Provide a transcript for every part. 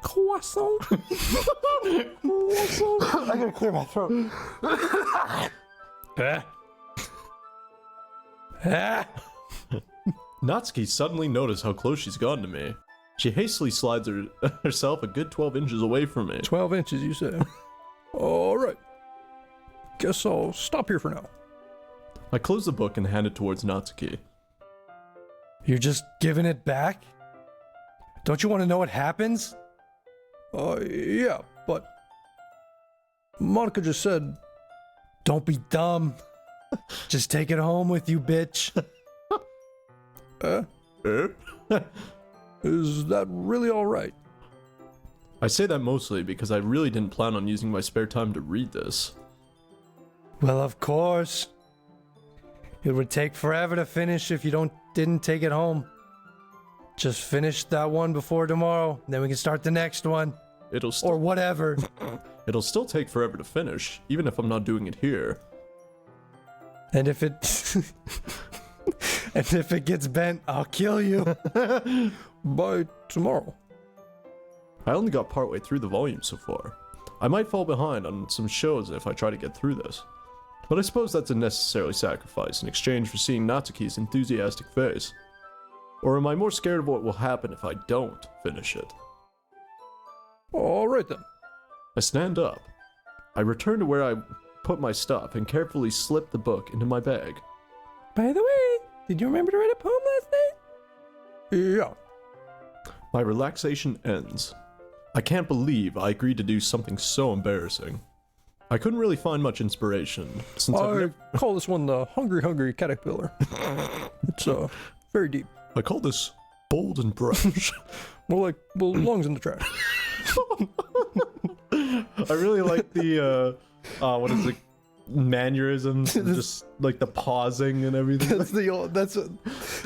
croissant. Croissant. I gotta clear my throat. Natsuki suddenly noticed how close she's gotten to me. She hastily slides herself a good 12 inches away from me. 12 inches, you say? Alright. Guess I'll stop here for now. I close the book and hand it towards Natsuki. You're just giving it back? Don't you want to know what happens? Yeah, but Monica just said, don't be dumb. Just take it home with you, bitch. Is that really alright? I say that mostly because I really didn't plan on using my spare time to read this. Well, of course. It would take forever to finish if you didn't take it home. Just finish that one before tomorrow, then we can start the next one. Or whatever. It'll still take forever to finish, even if I'm not doing it here. And if it and if it gets bent, I'll kill you. By tomorrow. I only got partway through the volume so far. I might fall behind on some shows if I try to get through this. But I suppose that's a necessary sacrifice in exchange for seeing Natsuki's enthusiastic face. Or am I more scared of what will happen if I don't finish it? Alright then. I stand up. I return to where I put my stuff and carefully slip the book into my bag. By the way, did you remember to write a poem last night? Yeah. My relaxation ends. I can't believe I agreed to do something so embarrassing. I couldn't really find much inspiration, since I call this one the Hungry Caterpillar. It's very deep. I call this bold and brash. More like belongs in the trash. I really like the, what is it? Mannerisms, just like the pausing and everything.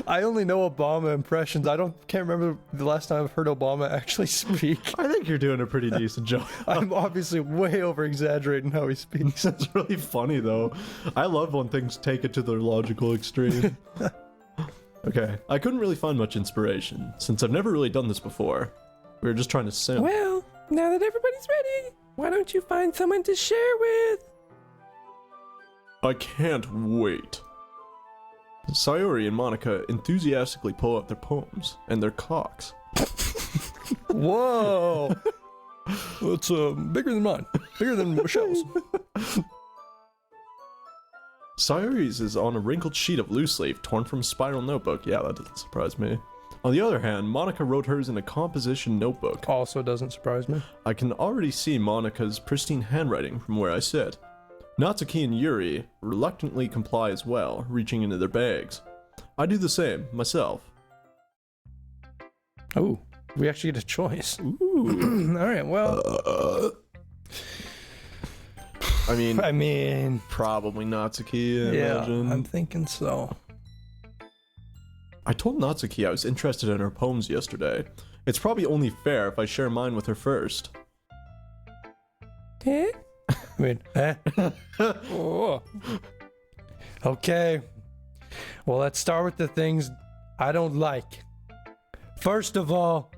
I only know Obama impressions. Can't remember the last time I've heard Obama actually speak. I think you're doing a pretty decent job. I'm obviously way over exaggerating how he speaks. That's really funny though. I love when things take it to their logical extreme. Okay, I couldn't really find much inspiration since I've never really done this before. We were just trying to simp. Well, now that everybody's ready, why don't you find someone to share with? I can't wait. Sayori and Monica enthusiastically pull out their poems and their cocks. Whoa! It's bigger than mine. Bigger than Michelle's. Sayori's is on a wrinkled sheet of loose leaf torn from a spiral notebook. Yeah, that doesn't surprise me. On the other hand, Monica wrote hers in a composition notebook. Also doesn't surprise me. I can already see Monica's pristine handwriting from where I sit. Natsuki and Yuri reluctantly comply as well, reaching into their bags. I do the same, myself. Oh, we actually get a choice. Ooh. Alright, well... I mean... Probably Natsuki, I imagine. I'm thinking so. I told Natsuki I was interested in her poems yesterday. It's probably only fair if I share mine with her first. Eh? I mean, eh? Oh. Okay. Well, let's start with the things I don't like. First of all,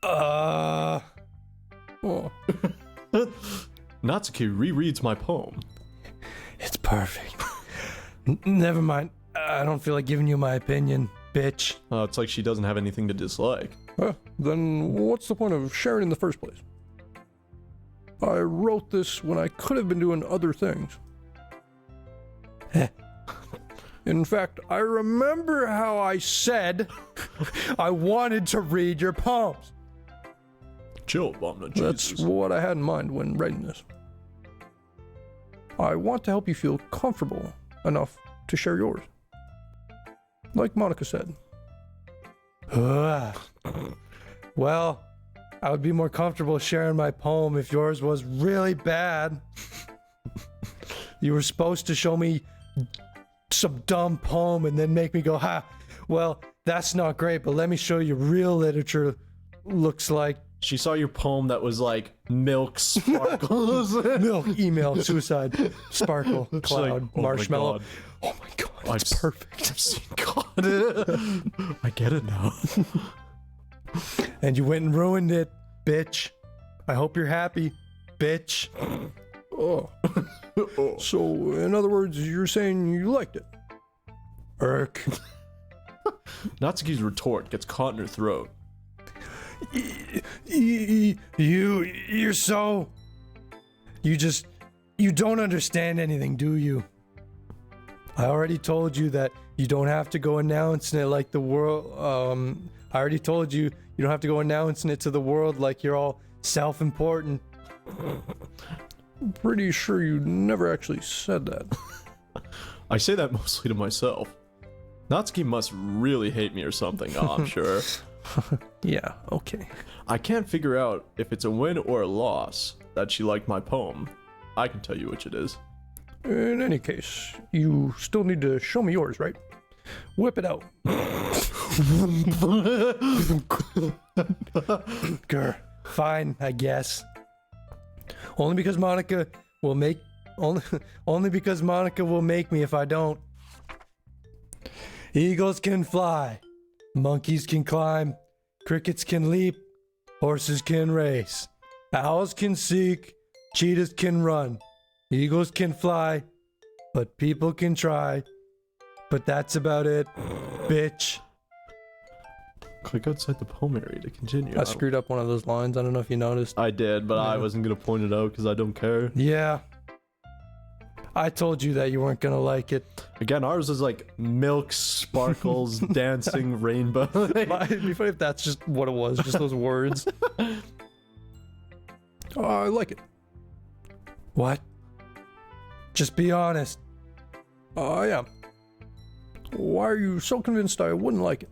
Oh. Natsuki rereads my poem. It's perfect. Never mind. I don't feel like giving you my opinion, bitch. It's like she doesn't have anything to dislike. Then what's the point of sharing in the first place? I wrote this when I could have been doing other things. In fact, I remember how I said I wanted to read your poems. Chill, Bomna, Jesus. That's what I had in mind when writing this. I want to help you feel comfortable enough to share yours. Like Monica said. Well, I would be more comfortable sharing my poem if yours was really bad. You were supposed to show me some dumb poem and then make me go, ha, well, that's not great, but let me show you real literature looks like. She saw your poem that was like milk sparkles. Milk, email, suicide, sparkle, cloud, like, marshmallow. Oh my god. It's perfect. I've seen God. I get it now. And you went and ruined it. bitch. I hope you're happy, bitch. Oh. Oh. So, in other words, you're saying you liked it? Irk. Natsuki's retort gets caught in her throat. You're so... You don't understand anything, do you? I already told you that you don't have to go announcing it like the world... I already told you don't have to go announcing it to the world like you're all self-important. Pretty sure you never actually said that. I say that mostly to myself. Natsuki must really hate me or something, I'm sure. Yeah, okay. I can't figure out if it's a win or a loss that she liked my poem. I can tell you which it is. In any case, you still need to show me yours, right? Whip it out. Grr. Fine, I guess. Only because Monica will make me if I don't. Eagles can fly, monkeys can climb, crickets can leap, horses can race, owls can seek, cheetahs can run, eagles can fly, but people can try. But that's about it, bitch. Click outside the poem area to continue. I screwed up one of those lines. I don't know if you noticed. I did, but I wasn't gonna point it out because I don't care. Yeah. I told you that you weren't gonna like it. Again, ours is like milk, sparkles, dancing, rainbow. It'd be funny if that's just what it was, just those words. I like it. What? Just be honest. I am. Why are you so convinced I wouldn't like it?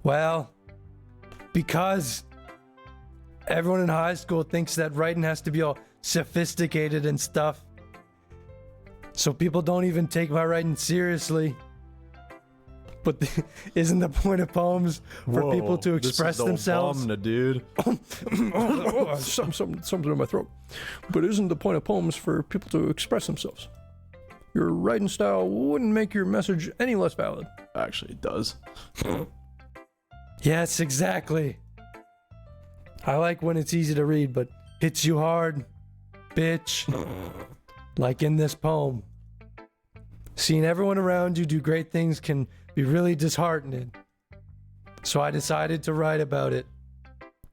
Well, because everyone in high school thinks that writing has to be all sophisticated and stuff. So people don't even take my writing seriously. But isn't the point of poems for people to express themselves? Obama, dude. Something in my throat. But isn't the point of poems for people to express themselves? Your writing style wouldn't make your message any less valid. Actually, it does. Yes, exactly. I like when it's easy to read, but hits you hard, bitch. Like in this poem. Seeing everyone around you do great things can be really disheartening. So I decided to write about it.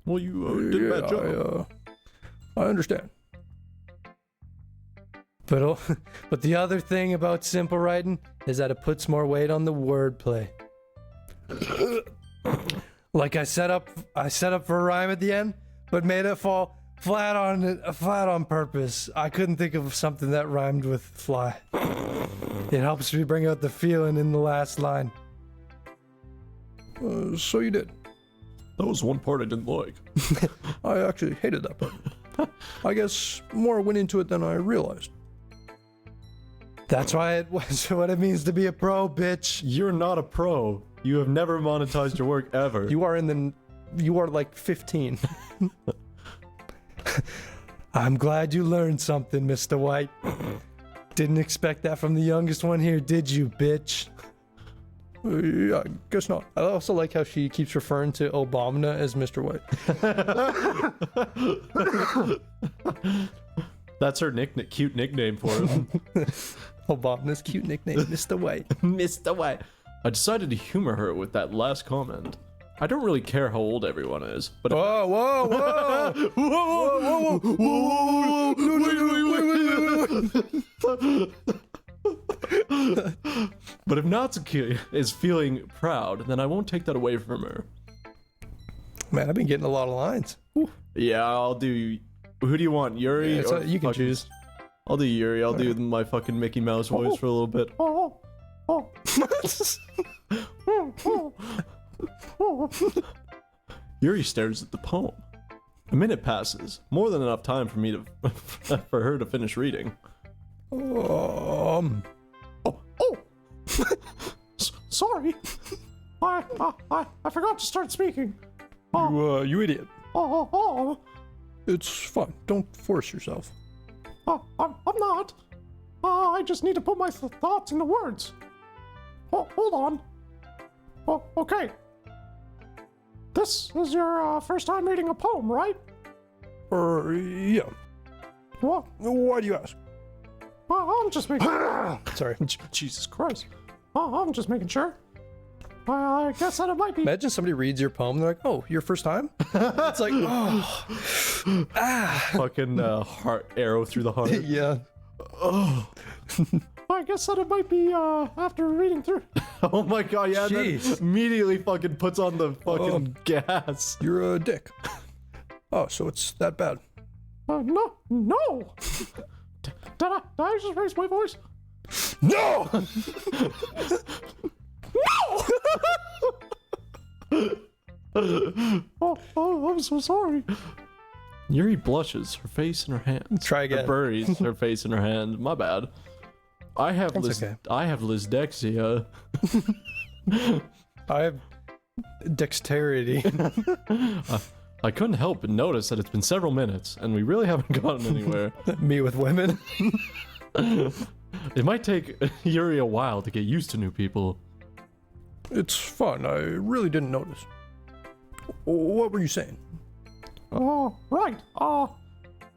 Well, you did a bad job. I understand. But the other thing about simple writing is that it puts more weight on the wordplay. Like I set up for a rhyme at the end, but made it fall flat on purpose. I couldn't think of something that rhymed with fly. It helps me bring out the feeling in the last line. So you did. That was one part I didn't like. I actually hated that part. I guess more went into it than I realized. That's why it was what it means to be a pro, bitch. You're not a pro. You have never monetized your work ever. You are like 15. I'm glad you learned something, Mr. White. Didn't expect that from the youngest one here, did you, bitch? Yeah, I guess not. I also like how she keeps referring to Obama as Mr. White. That's her cute nickname for him. Obama's cute nickname, Mr. White. Mr. White. I decided to humor her with that last comment. I don't really care how old everyone is, but Whoa, whoa, whoa! whoa, whoa, whoa, whoa, But if Natsuki is feeling proud, then I won't take that away from her. Man, I've been getting a lot of lines. Yeah, I'll do. Who do you want, Yuri? Yeah, or you can fucking- choose. I'll do Yuri. I'll do my fucking Mickey Mouse voice for a little bit. Yuri stares at the poem. A minute passes, more than enough time for me to for her to finish reading. Sorry, I forgot to start speaking. You idiot. It's fun. Don't force yourself. I'm not. I just need to put my thoughts into words. Hold on. Okay. This is your first time reading a poem, right? Yeah. Well, Why do you ask? I'm just making. Sorry. Jesus Christ. I'm just making sure. I guess that it might be. Imagine somebody reads your poem, they're like, oh, your first time? It's like, oh. Fucking heart arrow through the heart. Yeah. Oh. I guess that it might be after reading through. Oh my god, yeah, and then Jeez. immediately fucking puts on the fucking gas. You're a dick. Oh, so it's that bad. No. Did I just raise my voice? No! Oh, I'm so sorry. Yuri blushes, her face in her hand. Try Or again. buries her face in her hand. My bad. I have okay. I have Lisdexia. I have dexterity. I couldn't help but notice that it's been several minutes, and we really haven't gotten anywhere. Me with women. It might take Yuri a while to get used to new people. It's fun. I really didn't notice. What were you saying? Oh, right.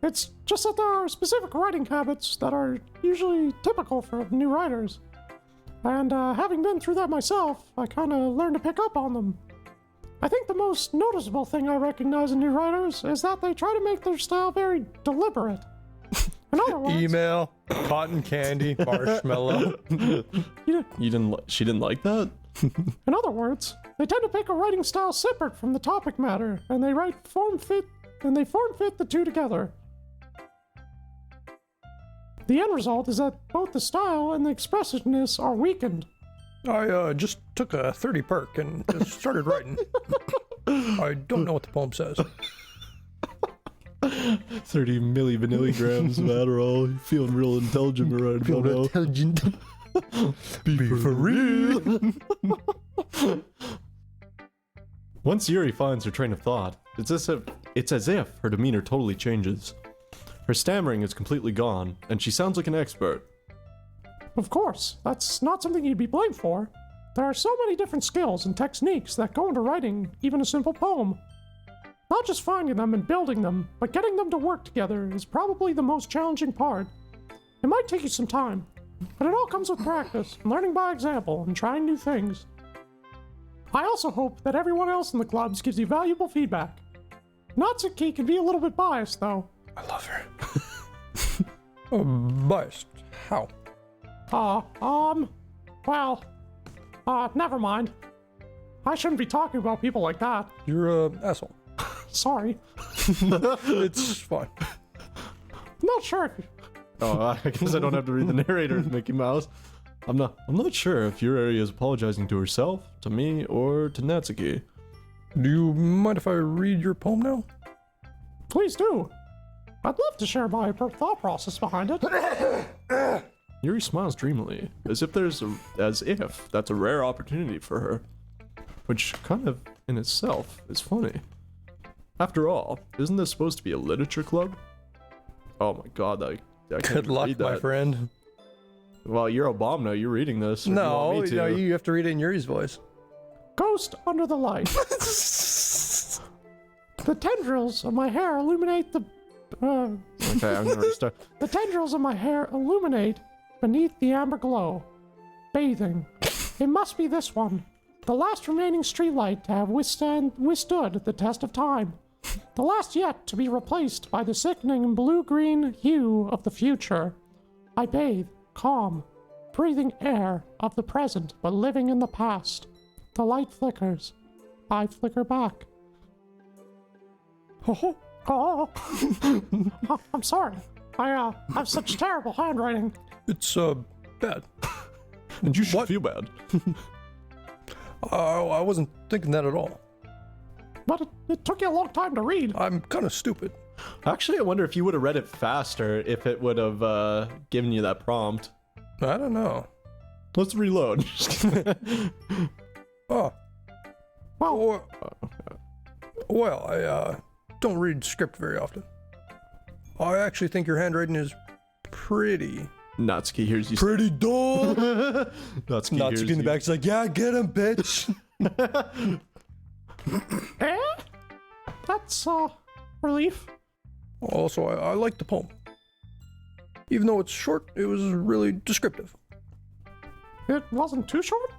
It's just that there are specific writing habits that are usually typical for new writers. And having been through that myself, I kind of learned to pick up on them. I think the most noticeable thing I recognize in new writers is that they try to make their style very deliberate. In other words, Email, cotton candy, marshmallow. She didn't like that? in other words, they tend to pick a writing style separate from the topic matter, and they form fit the two together. The end result is that both the style and the expressiveness are weakened. I just took a 30 perk and just started writing. I don't know what the poem says. 30 milligrams of Adderall. You're feeling real intelligent right about now. Intelligent. Be for real. Once Yuri finds her train of thought, it's as if her demeanor totally changes. Her stammering is completely gone, and she sounds like an expert. Of course, that's not something you'd be blamed for. There are so many different skills and techniques that go into writing even a simple poem. Not just finding them and building them, but getting them to work together is probably the most challenging part. It might take you some time, but it all comes with practice, learning by example, and trying new things. I also hope that everyone else in the clubs gives you valuable feedback. Natsuki can be a little bit biased, though. I love her. Biased. How? Never mind. I shouldn't be talking about people like that. You're a asshole. Sorry. It's fine. I'm not sure if you... Oh, I guess I don't have to read the narrator as Mickey Mouse. I'm not sure if Yuri is apologizing to herself, to me, or to Natsuki. Do you mind if I read your poem now? Please do. I'd love to share my thought process behind it. Yuri smiles dreamily, as if that's a rare opportunity for her. Which kind of, in itself, is funny. After all, isn't this supposed to be a literature club? Oh my god, I can't Good luck, read that. my friend. Well, you're a bomb now, you're reading this. or do you No, want me to? you have to read it in Yuri's voice. Ghost under the light. The tendrils of my hair illuminate the... Okay, I'm gonna restart. The tendrils of my hair illuminate beneath the amber glow. Bathing. It must be this one. The last remaining streetlight to have withstood the test of time. The last yet to be replaced by the sickening blue-green hue of the future. I bathe, calm, breathing air of the present but living in the past. The light flickers. I flicker back. Oh, I'm sorry. I have such terrible handwriting. It's bad. And you should What? feel bad. I wasn't thinking that at all. But it took you a long time to read. I'm kind of stupid. Actually, I wonder if you would have read it faster if it would have given you that prompt. I don't know. Let's reload. Oh. Well, Well, I don't read script very often. I actually think your handwriting is pretty. Natsuki hears you. Pretty dull. Natsuki hears Natsuki in the you. back is like, yeah, get him, bitch. and that's, relief. Also, I like the poem. Even though it's short, it was really descriptive. It wasn't too short?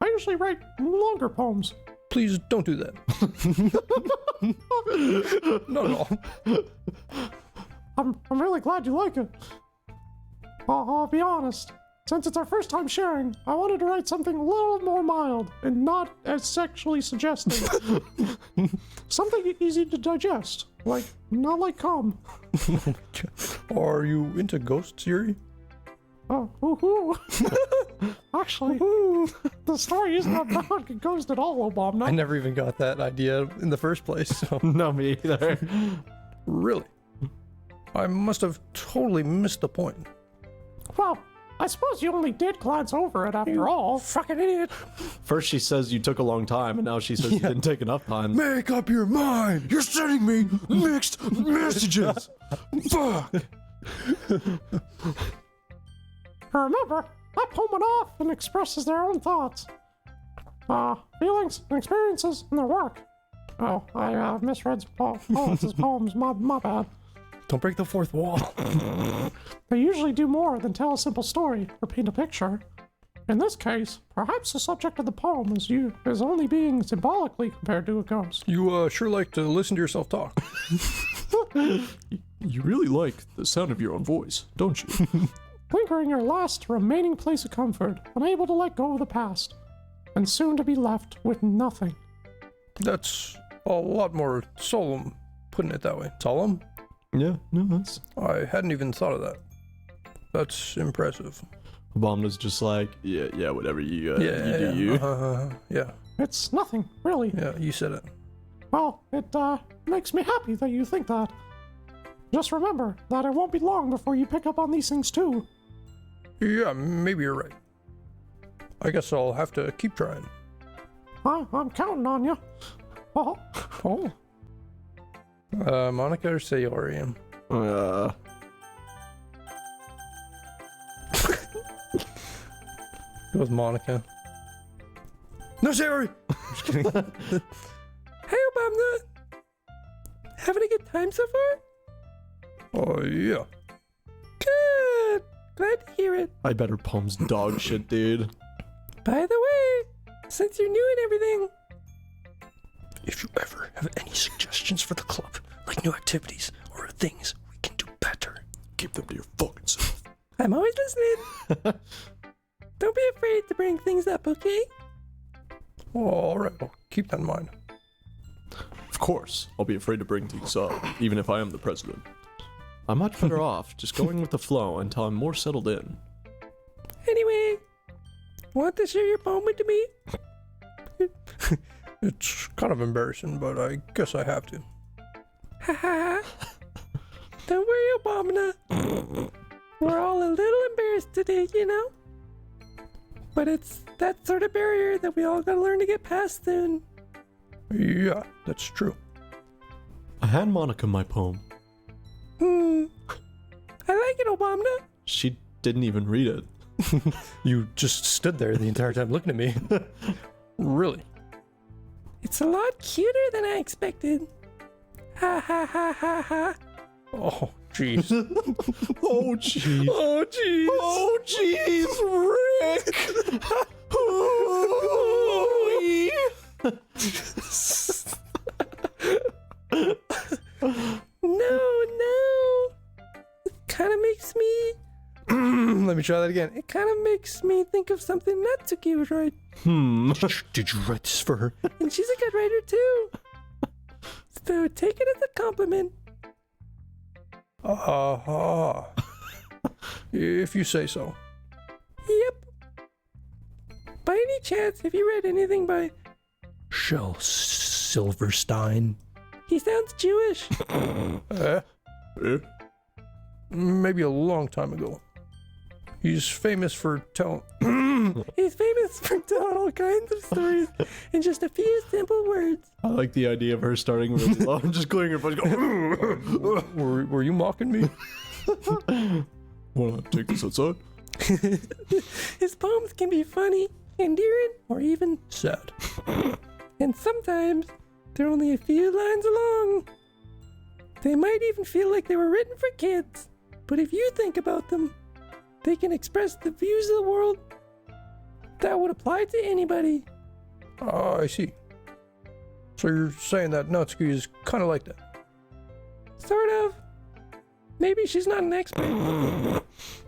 I usually write longer poems. Please don't do that. Not at all. I'm really glad you like it. I'll be honest. Since it's our first time sharing, I wanted to write something a little more mild and not as sexually suggestive. Something easy to digest, not like cum. Are you into ghosts, Yuri? Oh, woohoo! Actually, the story isn't about a ghost at all, Obama. I never even got that idea in the first place. So. No, me either. Really? I must have totally missed the point. Well, I suppose you only did glance over it after all. Fucking idiot. First she says you took a long time, and now she says you didn't take enough time. Make up your mind. You're sending me mixed messages. Fuck. Remember, that poem went off and expresses their own thoughts. Feelings and experiences in their work. Oh, I misread poets' poems, my bad. Don't break the fourth wall. They usually do more than tell a simple story or paint a picture. In this case, perhaps the subject of the poem is only being symbolically compared to a ghost. You sure like to listen to yourself talk. You really like the sound of your own voice, don't you? Lingering your last remaining place of comfort, unable to let go of the past, and soon to be left with nothing. That's a lot more solemn, putting it that way. Solemn? Yeah, no, that's... I hadn't even thought of that. That's impressive. Obama's just like, yeah, whatever, you do you. Yeah, It's nothing, really. yeah, you said it. Well, it makes me happy that you think that. Just remember that it won't be long before you pick up on these things too. Yeah, maybe you're right. I guess I'll have to keep trying. I'm counting on you. Oh, Oh. Monica or Sayori? It was Monica. No, Sayori! Just kidding. Hey, Obama! Having a good time so far? Oh, yeah. Good! Glad to hear it. I bet her poem's dog shit, dude. By the way, since you're new and everything, if you ever have any suggestions for the club, like new activities or things we can do better, Keep them to your fucking self. I'm always listening. Don't be afraid to bring things up, okay? All right, I'll keep that in mind. Of course, I'll be afraid to bring things up, even if I am the president. I'm much better off just going with the flow until I'm more settled in. Anyway, want to share your poem with me? It's kind of embarrassing, but I guess I have to. Haha. Don't worry, Obama. We're all a little embarrassed today, you know? But it's that sort of barrier that we all gotta learn to get past soon. Yeah, that's true. I hand Monica my poem. I like it, Obama. She didn't even read it. You just stood there the entire time looking at me. Really? It's a lot cuter than I expected. Ha ha ha ha ha. Oh, jeez. Oh, jeez. Oh, jeez. Oh, jeez, Rick! No. It kind of makes me... Let me try that again. It kind of makes me think of something Natsuki would write. Did you write this for her? And she's a good writer, too. So take it as a compliment. If you say so. Yep. By any chance, have you read anything by Shel Silverstein. He sounds Jewish. Maybe a long time ago. He's famous for telling... He's famous for telling all kinds of stories in just a few simple words. I like the idea of her starting really low and just clearing her voice. Were you mocking me? Wanna take this outside? His poems can be funny, endearing, or even sad. And sometimes They're only a few lines long. They might even feel like they were written for kids. But if you think about them, they can express the views of the world that would apply to anybody. I see. So you're saying that Natsuki is kind of like that? Sort of. Maybe she's not an expert,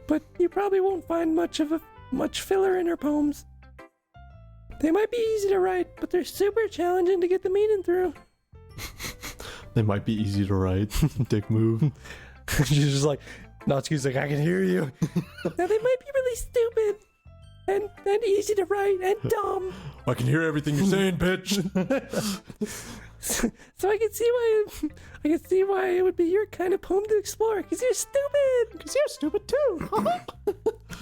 but you probably won't find much filler in her poems. They might be easy to write, but they're super challenging to get the meaning through. They might be easy to write. Dick move. She's just like, Natsuki's like, I can hear you. Now they might be really stupid and easy to write and dumb. I can hear everything you're saying, bitch. So I can see why it would be your kind of poem to explore, because you're stupid. Because you're stupid too.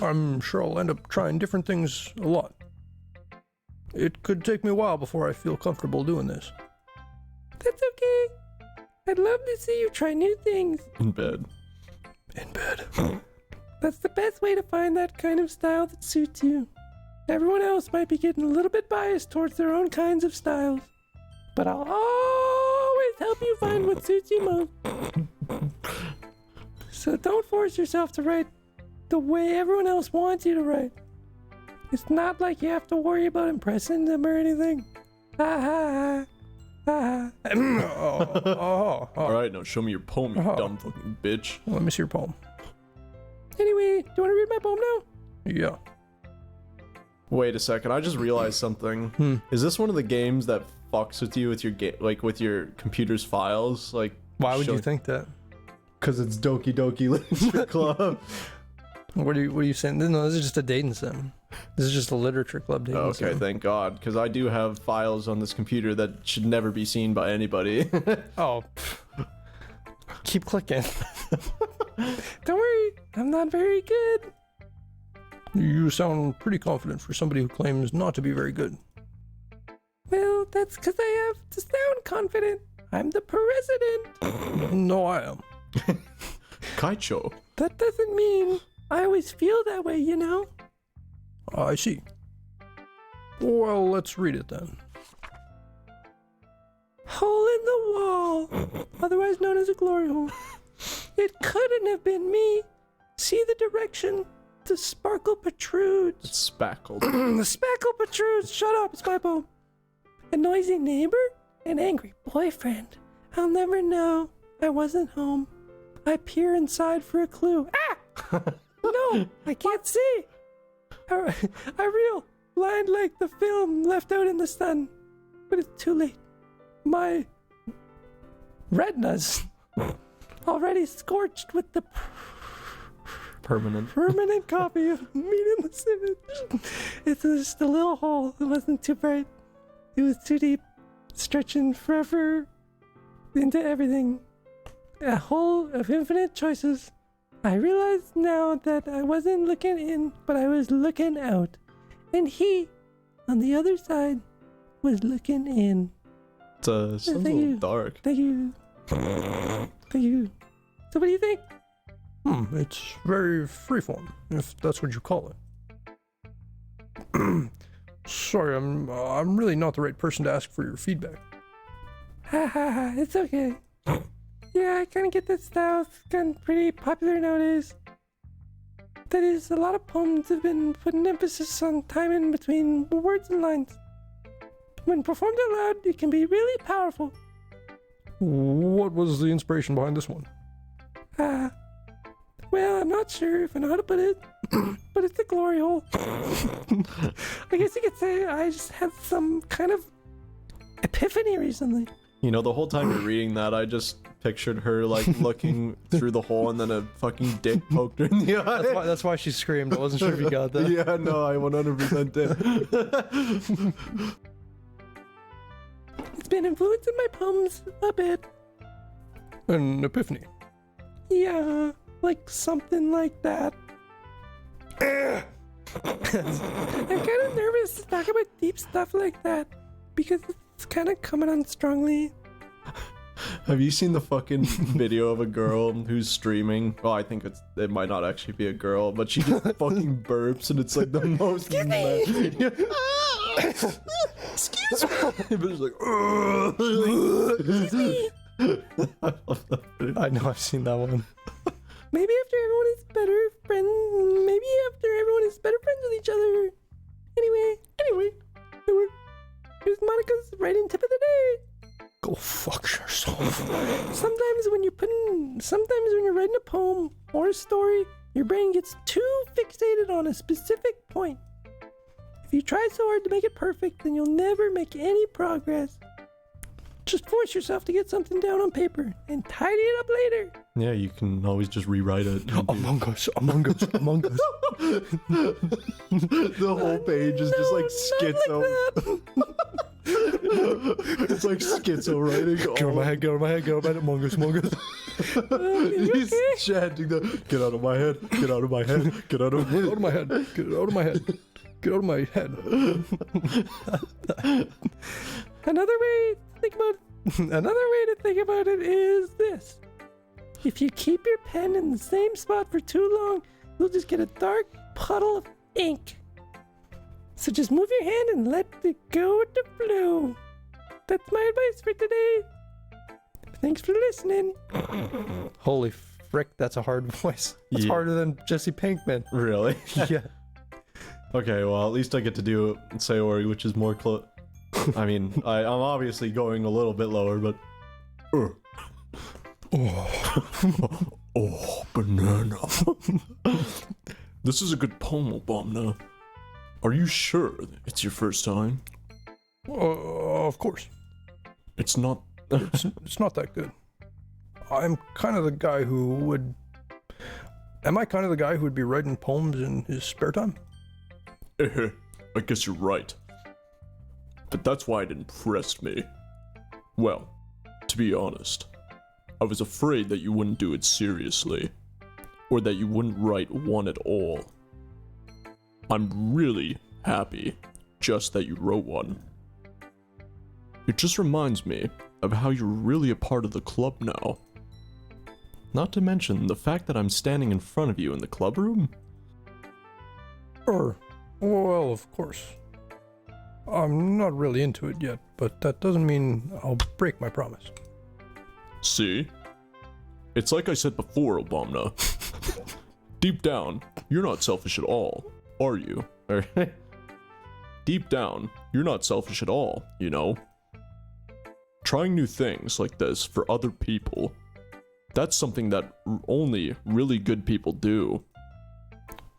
I'm sure I'll end up trying different things a lot. It could take me a while before I feel comfortable doing this. That's okay. I'd love to see you try new things. In bed. In bed. That's the best way to find that kind of style that suits you. Everyone else might be getting a little bit biased towards their own kinds of styles, but I'll always help you find what suits you most. So don't force yourself to write the way everyone else wants you to write. It's not like you have to worry about impressing them or anything. Ha ha ha. Alright, now show me your poem, you dumb fucking bitch. Let me see your poem. Anyway, do you want to read my poem now? Yeah. Wait a second, I just realized something. Is this one of the games that fucks with you with your with your computer's files? Like, Why would you think that? Because it's Doki Doki Literature Club. What are you saying? No, this is just a dating sim. This is just a literature club dating Okay, sim. thank God, because I do have files on this computer that should never be seen by anybody. Oh. Keep clicking. Don't worry, I'm not very good. You sound pretty confident for somebody who claims not to be very good. Well, that's because I have to sound confident. I'm the president. No, I am. Kaicho. That doesn't mean I always feel that way, you know? I see. Well, let's read it then. Hole in the wall, otherwise known as a glory hole. It couldn't have been me. See the direction the sparkle protrudes. It's spackled. The spackle protrudes. Shut up, it's my poem. A noisy neighbor? An angry boyfriend. I'll never know. I wasn't home. I peer inside for a clue. Ah! No, I can't see. I reel blind like the film left out in the sun. But it's too late. My retinas already scorched with the Permanent. copy of meaningless image. It's just a little hole. It wasn't too bright. It was too deep, stretching forever into everything. A hole of infinite choices. I realize now that I wasn't looking in, but I was looking out. And he, on the other side, was looking in. It's sounds a little dark. Thank you. Thank you. So what do you think? It's very freeform, if that's what you call it. Sorry, I'm really not the right person to ask for your feedback. Ha ha ha, it's okay. Yeah, I kind of get that style. It's gotten pretty popular nowadays. That is, a lot of poems have been putting emphasis on timing between words and lines. When performed out loud, it can be really powerful. What was the inspiration behind this one? Well, I'm not sure if I know how to put it, but it's a glory hole. I guess you could say I just had some kind of epiphany recently. You know, the whole time you're reading that, I just pictured her, like, looking through the hole and then a fucking dick poked her in the eye. That's why she screamed. I wasn't sure if you got that. Yeah, no, I 100% did. It's been influencing my poems a bit. An epiphany. Yeah, like something like that. I'm kind of nervous to talk about deep stuff like that because it's kind of coming on strongly. Have you seen the fucking video of a girl who's streaming? Well, I think it might not actually be a girl, but she just fucking burps and it's like the most. Excuse me. Excuse me. But it's like, Excuse me. I love that video. I know I've seen that one. Maybe after everyone is better friends. Maybe after everyone is better friends with each other. Anyway. Here's Monica's writing tip of the day. Go fuck yourself. Sometimes when you're writing a poem or a story, your brain gets too fixated on a specific point. If you try so hard to make it perfect, then you'll never make any progress. Just force yourself to get something down on paper and tidy it up later. Yeah, you can always just rewrite it. Among Us. The whole page is just like schizo. It's like schizo writing. Get out of my head, get out of my head, get out of my head. Among Us. He's chanting get out of my head, get out of my head, get out of my Get out of my head, get out of my head. Get out of my head. Another way to think about it is this. If you keep your pen in the same spot for too long, you'll just get a dark puddle of ink. So just move your hand and let it go with the flow. That's my advice for today. Thanks for listening. Holy frick, that's a hard voice. It's Yeah. harder than Jesse Pinkman. Really? Yeah. Okay, well, at least I get to do Sayori, which is more close. I mean, I'm obviously going a little bit lower, but. Oh, banana. This is a good poem, Obama. Are you sure it's your first time? Of course. It's not. It's not that good. I'm kind of the guy who would... Am I kind of the guy who would be writing poems in his spare time? I guess you're right. But that's why it impressed me. Well, to be honest, I was afraid that you wouldn't do it seriously, or that you wouldn't write one at all. I'm really happy just that you wrote one. It just reminds me of how you're really a part of the club now. Not to mention the fact that I'm standing in front of you in the club room. Well, of course. I'm not really into it yet, but that doesn't mean I'll break my promise. See? It's like I said before, Obama. Deep down, you're not selfish at all, are you? Deep down, you're not selfish at all, you know? Trying new things like this for other people, that's something that only really good people do.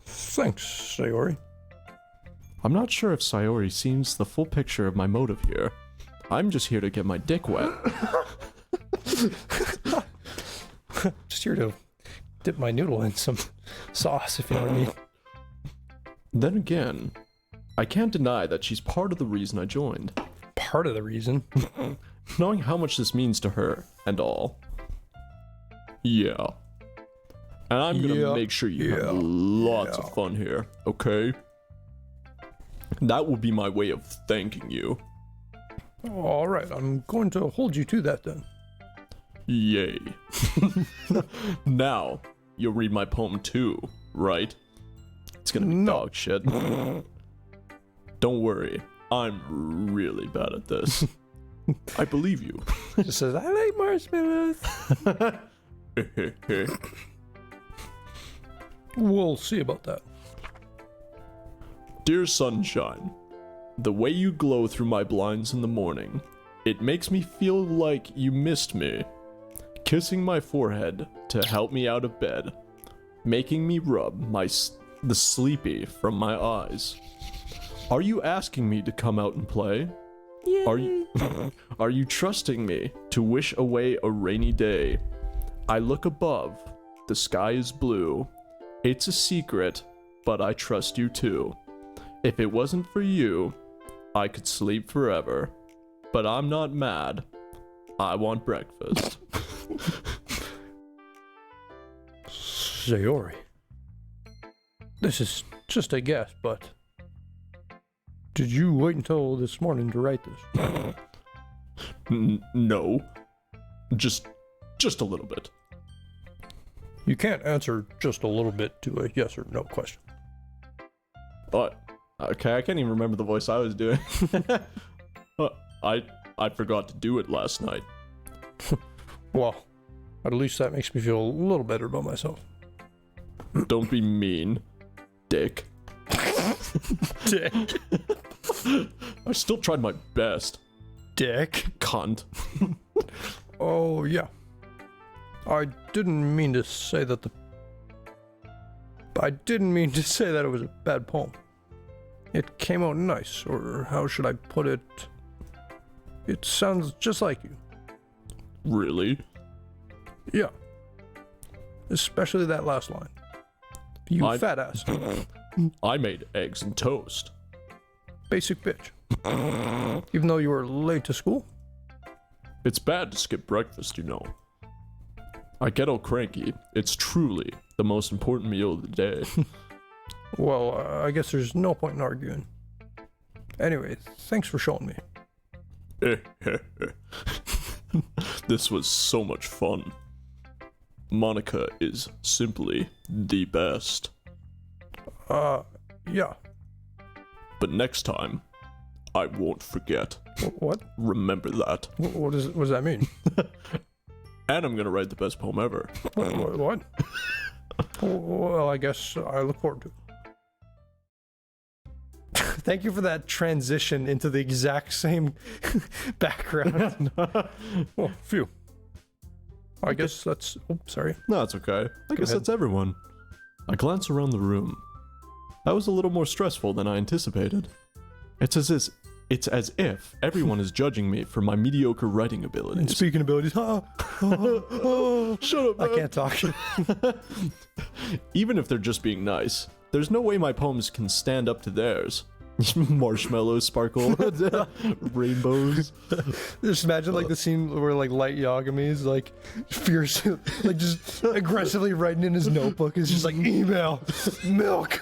Thanks, Sayori. I'm not sure if Sayori sees the full picture of my motive here. I'm just here to get my dick wet. Just here to dip my noodle in some sauce, if you know what I mean. Then again, I can't deny that she's part of the reason I joined. Part of the reason. Knowing how much this means to her and all. Yeah. And I'm gonna make sure you have lots of fun here, okay? That will be my way of thanking you. All right, I'm going to hold you to that then. Yay. Now, you'll read my poem too, right? It's gonna be dog shit. Don't worry, I'm really bad at this. I believe you. Just says, I like marshmallows. We'll see about that. Dear sunshine, the way you glow through my blinds in the morning, it makes me feel like you missed me. Kissing my forehead to help me out of bed, making me rub the sleepy from my eyes. Are you asking me to come out and play? Yay. Are you trusting me to wish away a rainy day? I look above, the sky is blue. It's a secret, but I trust you too. If it wasn't for you, I could sleep forever. But I'm not mad. I want breakfast. Sayori. This is just a guess, but... Did you wait until this morning to write this? No. Just a little bit. You can't answer just a little bit to a yes or no question. But, okay, I can't even remember the voice I was doing. I forgot to do it last night. Well, at least that makes me feel a little better about myself. Don't be mean, dick. Dick. I still tried my best, Dick. cunt. Oh, yeah. I didn't mean to say that it was a bad poem. It came out nice, or how should I put it? It sounds just like you. Really? Yeah. Especially that last line. You fat ass. I made eggs and toast. Basic bitch. Even though you were late to school? It's bad to skip breakfast, you know. I get all cranky. It's truly the most important meal of the day. Well, I guess there's no point in arguing. Anyway, thanks for showing me. This was so much fun. Monica is simply the best. Yeah. But next time, I won't forget. What? Remember that. What does that mean? And I'm gonna write the best poem ever. What? Well, I guess I look forward to it. Thank you for that transition into the exact same background. Oh, phew. I guess that's... Oh, sorry. No, it's okay. I guess ahead. that's everyone. I glance around the room. That was a little more stressful than I anticipated. It's as if everyone is judging me for my mediocre writing And abilities. speaking abilities, Shut up, I man. can't talk. Even if they're just being nice, there's no way my poems can stand up to theirs. Marshmallows sparkle, rainbows. Just imagine like the scene where like Light Yagami is like fierce, like just aggressively writing in his notebook. It's just like email, milk,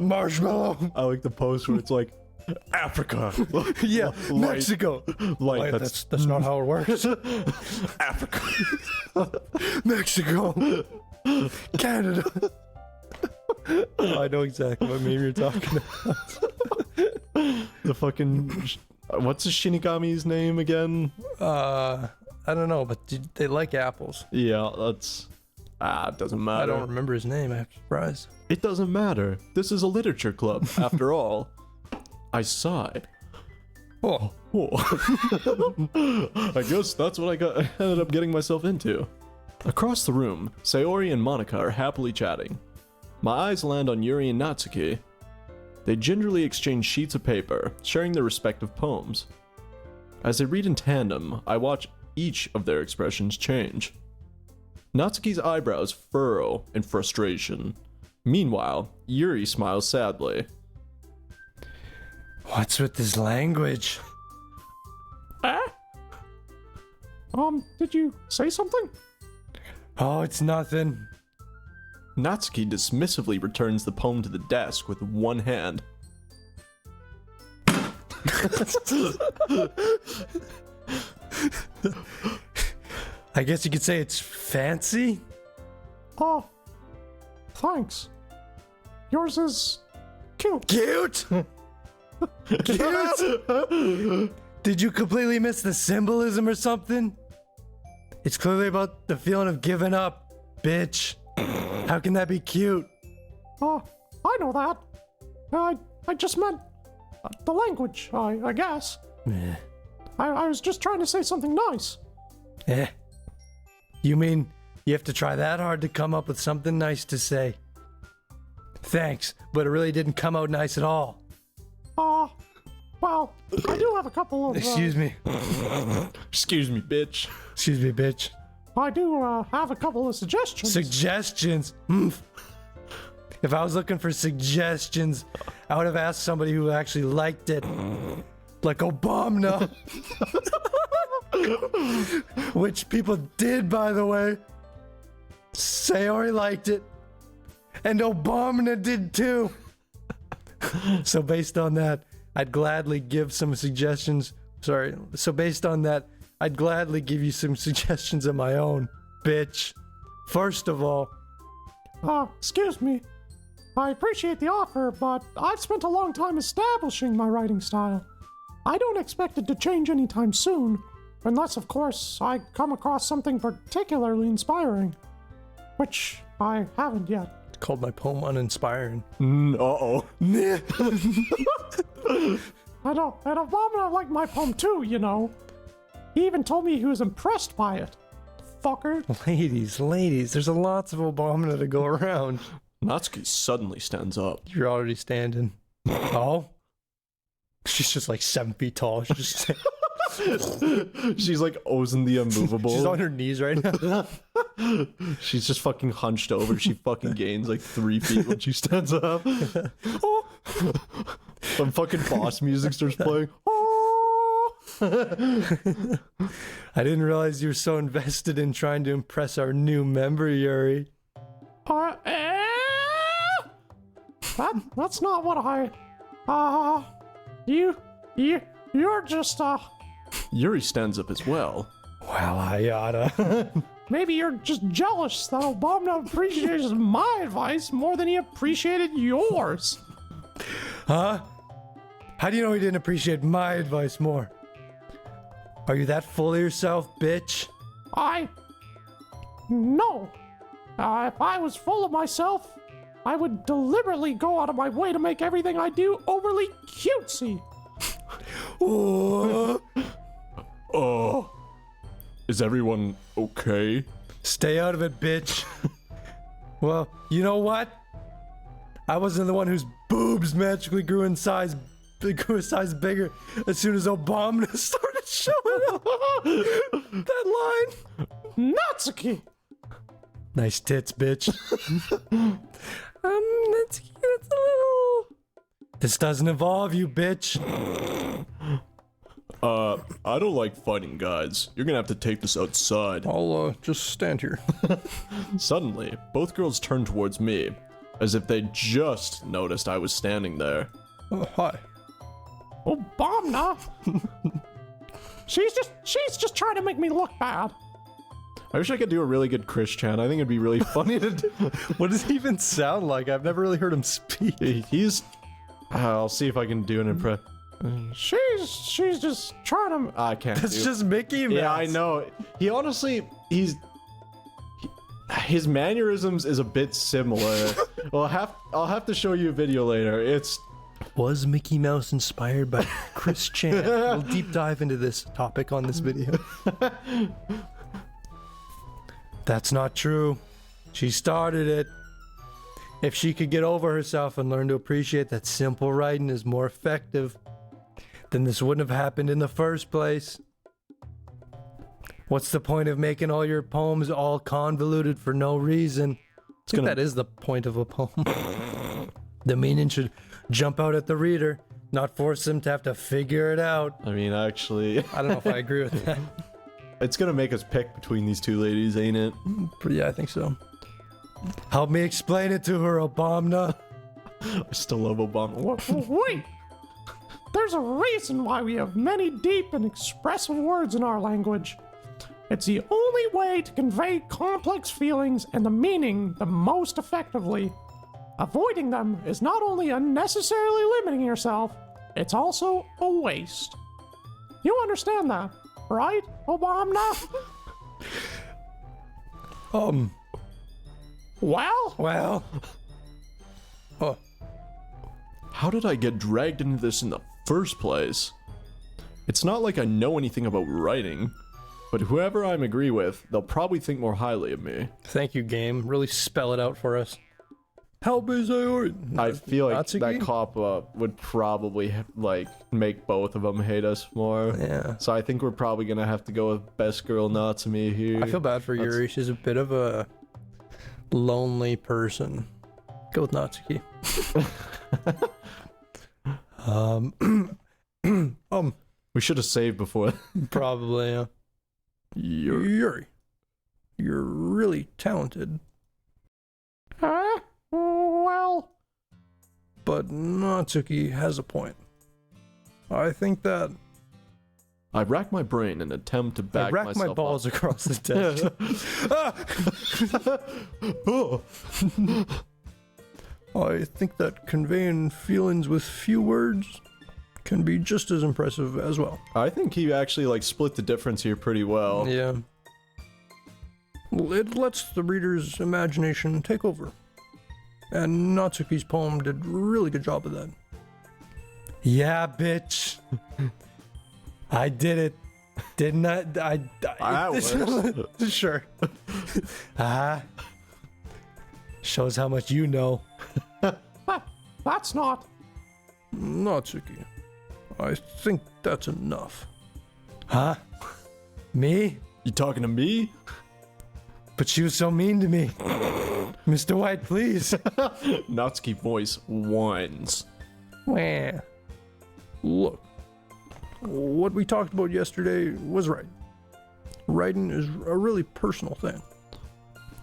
marshmallow. I like the post where it's like, Africa. Yeah, Light. Mexico. Like, Wait, that's not how it works. Africa. Mexico, Canada. Oh, I know exactly what meme you're talking about. The fucking... What's the Shinigami's name again? I don't know, but they like apples. Yeah, that's... it doesn't matter. I don't remember his name. I'm surprised. It doesn't matter. This is a literature club, after all. I sigh. Oh, I guess that's what I ended up getting myself into. Across the room, Sayori and Monica are happily chatting. My eyes land on Yuri and Natsuki. They gingerly exchange sheets of paper, sharing their respective poems. As they read in tandem, I watch each of their expressions change. Natsuki's eyebrows furrow in frustration. Meanwhile, Yuri smiles sadly. what's with this language? Did you say something? Oh, it's nothing. Natsuki dismissively returns the poem to the desk with one hand. I guess you could say it's fancy. Oh, thanks. Yours is cute. Cute. Cute. Did you completely miss the symbolism or something? It's clearly about the feeling of giving up, bitch. How can that be cute? Oh, I know that. I just meant the language, I guess. Eh. I was just trying to say something nice. Eh. You mean you have to try that hard to come up with something nice to say? Thanks, but it really didn't come out nice at all. Well, I do have a couple of... Excuse me. Excuse me, bitch. Excuse me, bitch. I do have a couple of suggestions. Suggestions. If I was looking for suggestions, I would have asked somebody who actually liked it. Like Obama. Which people did, by the way. Sayori liked it. And Obama did too. So based on that, I'd gladly give some suggestions. Sorry. So based on that, I'd gladly give you some suggestions of my own, bitch. First of all, Excuse me. I appreciate the offer, but I've spent a long time establishing my writing style. I don't expect it to change anytime soon, Unless, of course, I come across something particularly inspiring. Which I haven't yet. Called my poem uninspiring. Uh-oh. And Abominable liked my poem too, you know. He even told me he was impressed by it. Fucker. Ladies, there's lots of Obamina to go around. Natsuki suddenly stands up. You're already standing. Oh? She's just like 7 feet tall. She's just She's like Ozen the Immovable. she's on her knees right now. She's just fucking hunched over. She fucking gains like 3 feet when she stands up. Oh. Some fucking boss music starts playing. Oh. I didn't realize you were so invested in trying to impress our new member, Yuri. That's not what you're just, Yuri stands up as well. Well, I oughta. maybe you're just jealous that Obama appreciates my advice more than he appreciated yours. Huh? How do you know he didn't appreciate my advice more? Are you that full of yourself, bitch? No. If I was full of myself, I would deliberately go out of my way to make everything I do overly cutesy. Oh. Is everyone okay? Stay out of it, bitch. Well, you know what? I wasn't the one whose boobs magically grew in size bigger as soon as Obama started showing up. That line. Natsuki! Nice tits, bitch. That's a little... This doesn't involve you, bitch. I don't like fighting guys. You're gonna have to take this outside. I'll just stand here. Suddenly, both girls turn towards me, as if they just noticed I was standing there. Hi. Obama! She's just trying to make me look bad. I wish I could do a really good Chris Chan. I think it'd be really funny to do. What does he even sound like? I've never really heard him speak. He's... I'll see if I can do an impression. She's just trying to... I can't That's do. just Mickey Mouse. Yeah, I know. He honestly... His mannerisms is a bit similar. Well, I'll have to show you a video later. It's... Was Mickey Mouse inspired by Chris Chan? We'll deep dive into this topic on this video. That's not true. She started it. If she could get over herself and learn to appreciate that simple writing is more effective, then this wouldn't have happened in the first place. What's the point of making all your poems all convoluted for no reason? I think that is the point of a poem. The meaning should jump out at the reader, not force them to have to figure it out. I mean, actually... I don't know if I agree with that. It's gonna make us pick between these two ladies, ain't it? But yeah, I think so. Help me explain it to her, Obama. I still love Obama. Wait! There's a reason why we have many deep and expressive words in our language. It's the only way to convey complex feelings and the meaning the most effectively. Avoiding them is not only unnecessarily limiting yourself, it's also a waste. You understand that, right, Obama? Well? Oh, How did I get dragged into this in the first place? It's not like I know anything about writing, but whoever I'm agree with, they'll probably think more highly of me. thank you, game. Really spell it out for us. Help is our... I feel like Natsuki? that cop would probably like make both of them hate us more. Yeah. So I think we're probably gonna have to go with best girl Natsumi here. I feel bad for Yuri. She's a bit of a lonely person. Go with Natsuki. We should have saved before. Probably, yeah. Yuri. You're really talented. Well... But Natsuki has a point. I think that... I rack my brain in an attempt to I back rack myself my balls up. across the desk. I think that conveying feelings with few words can be just as impressive as well. I think he actually like split the difference here pretty well. Yeah. Well, it lets the reader's imagination take over. And Natsuki's poem did a really good job of that. Yeah, bitch. I did it. Didn't I? That works. Sure. Shows how much you know. That's not. Natsuki, I think that's enough. Huh? Me? You talking to me? But she was so mean to me. Mr. White, please. Natsuki voice whines. Wah. Look, what we talked about yesterday was right. Writing is a really personal thing,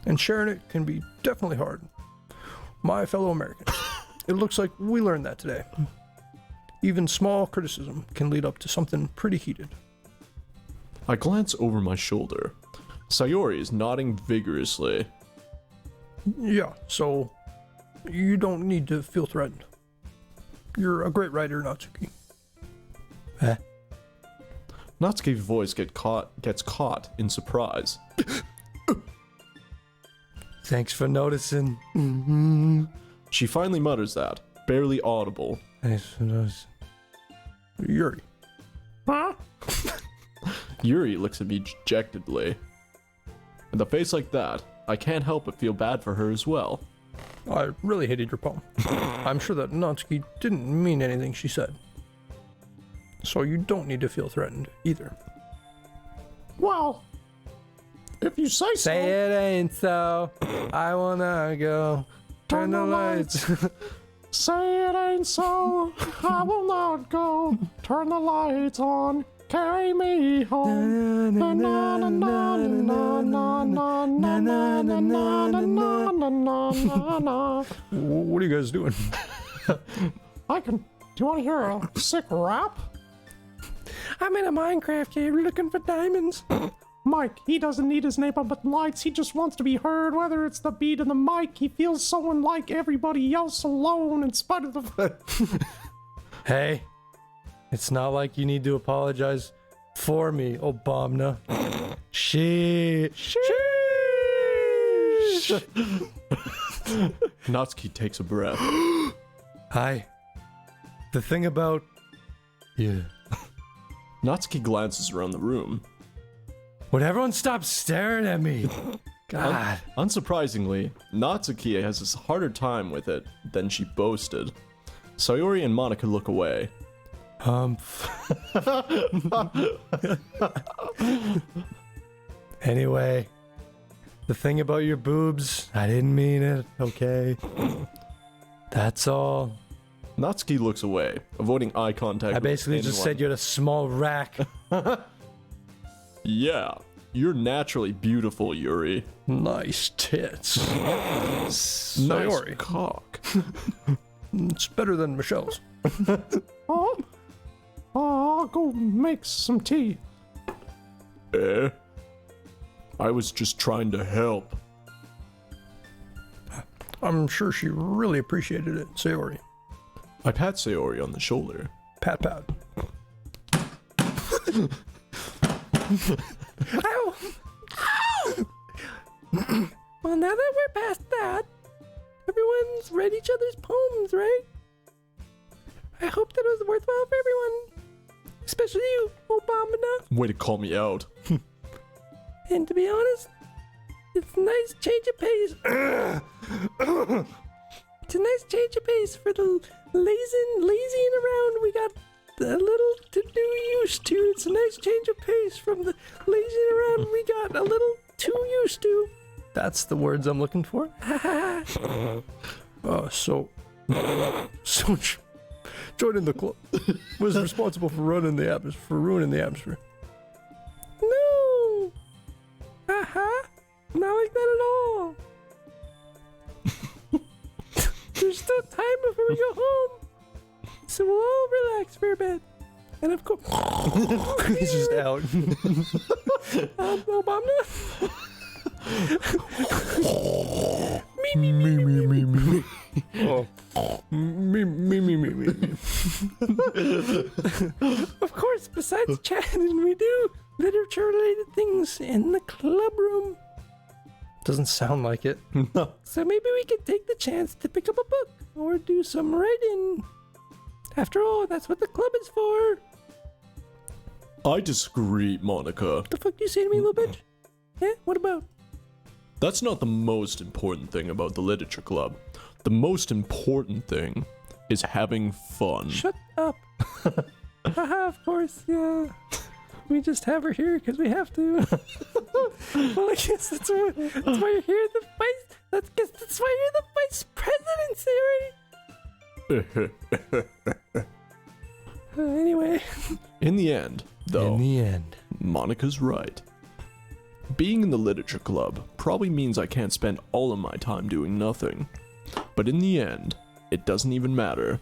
and sharing it can be definitely hard. My fellow Americans, it looks like we learned that today. Even small criticism can lead up to something pretty heated. I glance over my shoulder. Sayori is nodding vigorously. Yeah, so you don't need to feel threatened. You're a great writer, Natsuki. Natsuki's voice gets caught in surprise. Thanks for noticing. She finally mutters that, barely audible. Thanks for noticing. Yuri, Huh? Yuri looks at me dejectedly. With a face like that, I can't help but feel bad for her as well. I really hated your poem. I'm sure that Natsuki didn't mean anything she said. So you don't need to feel threatened either. Well, if you say so. Say it ain't so. I wanna go. Turn the lights. Say it ain't so. I will not go. Turn the lights on. Carry me home. Na na na na na na na na na na na na na na na. What are you guys doing? I can. Do you want to hear a sick rap? I'm in a Minecraft cave looking for diamonds. Mike, he doesn't need his name up at lights. He just wants to be heard, whether it's the beat of the mic. He feels so unlike everybody else alone in spite of the. Hey, it's not like you need to apologize for me, Obama. Natsuki takes a breath. Hi. The thing about... Yeah. Natsuki glances around the room. Would everyone stop staring at me? God. Unsurprisingly, Natsuki has a harder time with it than she boasted. Sayori and Monica look away. Anyway, the thing about your boobs, I didn't mean it, okay? That's all. Natsuki looks away, avoiding eye contact. I basically just said you had a small rack. Yeah, you're naturally beautiful, Yuri. Nice tits. Nice Sayori. cock. It's better than Michelle's. Oh, I'll go make some tea. Eh? I was just trying to help. I'm sure she really appreciated it, Sayori. I pat Sayori on the shoulder. Pat pat. Ow! Ow! Well, now that we're past that, everyone's read each other's poems, right? I hope that it was worthwhile for everyone. Especially you, Obama. Way to call me out. And to be honest, it's a nice change of pace. It's a nice change of pace for the lazying around. We got a little to do used to. It's a nice change of pace from the lazying around we got a little too used to. That's the words I'm looking for. So joining the club was responsible for ruining the atmosphere. No! Not like that at all. There's still time before we go home. So we'll all relax for a bit. And of course... He's just out. Obama? Me. Oh. Me. Of course, besides chatting, we do literature-related things in the club room. Doesn't sound like it. No. So maybe we could take the chance to pick up a book or do some writing. After all, that's what the club is for. I disagree, Monica. What the fuck do you say to me, little bitch? Yeah, what about? That's not the most important thing about the literature club. The most important thing is having fun. Shut up. Haha, of course, yeah. We just have her here because we have to. Well, I guess that's why you're here, the vice. That's why you're the vice president, Siri. Anyway. In the end, though, In the end. Monica's right. Being in the literature club probably means I can't spend all of my time doing nothing. But in the end, it doesn't even matter.